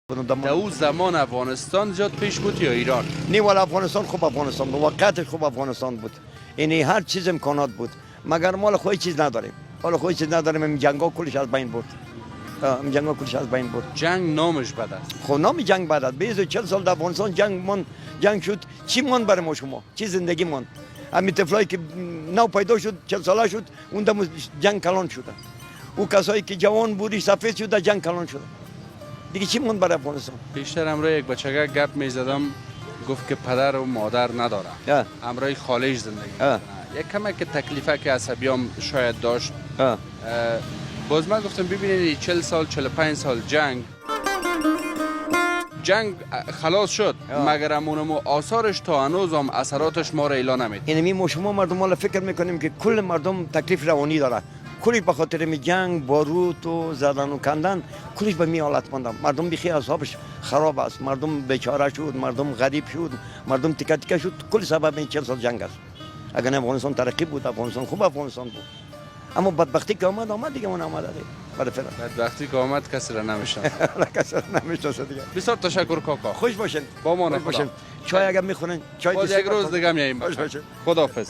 در اون زمان افغانستان زیاد پیش بود یا ایران؟ نه ولی افغانستان خوب افغانستان بود، واقعیتش خوب افغانستان بود. یعنی هر چیز امکانات بود، مگر مال خود چیز نداریم. حالا خود چیز نداریم، این جنگا کلش از بین برد. این جنگا کلش از بین برد. جنگ نامش بد است. خب نام جنگ بد است. 40 سال در افغانستان جنگ شد. چی ماند برای ما شما؟ چی زندگی ماند؟ همین طفلایی که نو پیدا شد 40 ساله شد اون دم جنگ کلان شده. او کسایی که جوان بودی سفید شد در جنگ کلان شده. دیگه چی ماند برای افغانستان؟ پیشتر امروز یک بچگه گپ میزدم، گفت که پدر و مادر نداره. امروز خاله‌اش زندگی میکنه. یک کمک که تکلیفه که عصبیام شاید داشت. باز من گفتم ببینید 40 سال 45 سال جنگ خلاص شد، مگر امونمو آثارش تا هنوز هم اثراتش ما را اعلان نمید. یعنی ما شما مردم حالا فکر میکنیم که کل مردم تکلیف روانی داره، کلی به خاطر می جنگ باروت و زدن و کندن کلیش به می حالت ماندم. مردم بخی اعصابش خراب است، مردم بیچاره شد، مردم غریب شد، مردم تیکه تیکه شد. کل سبب این 40 سال جنگ است. اگر افغانستان ترقی بود، افغانستان خوب افغانستان بود. اما بدبختی که آمد دیگه اون آمده دیگه. بدبختی که آمد کسی را نمیشناسه. کسی را نمیشناسه دیگه. بسیار تشکر کاکا. خوش باشین. با ما خوش باشین. چای اگر میخورین چای یک روز دیگه میایم. خوش باشین. خداحافظ.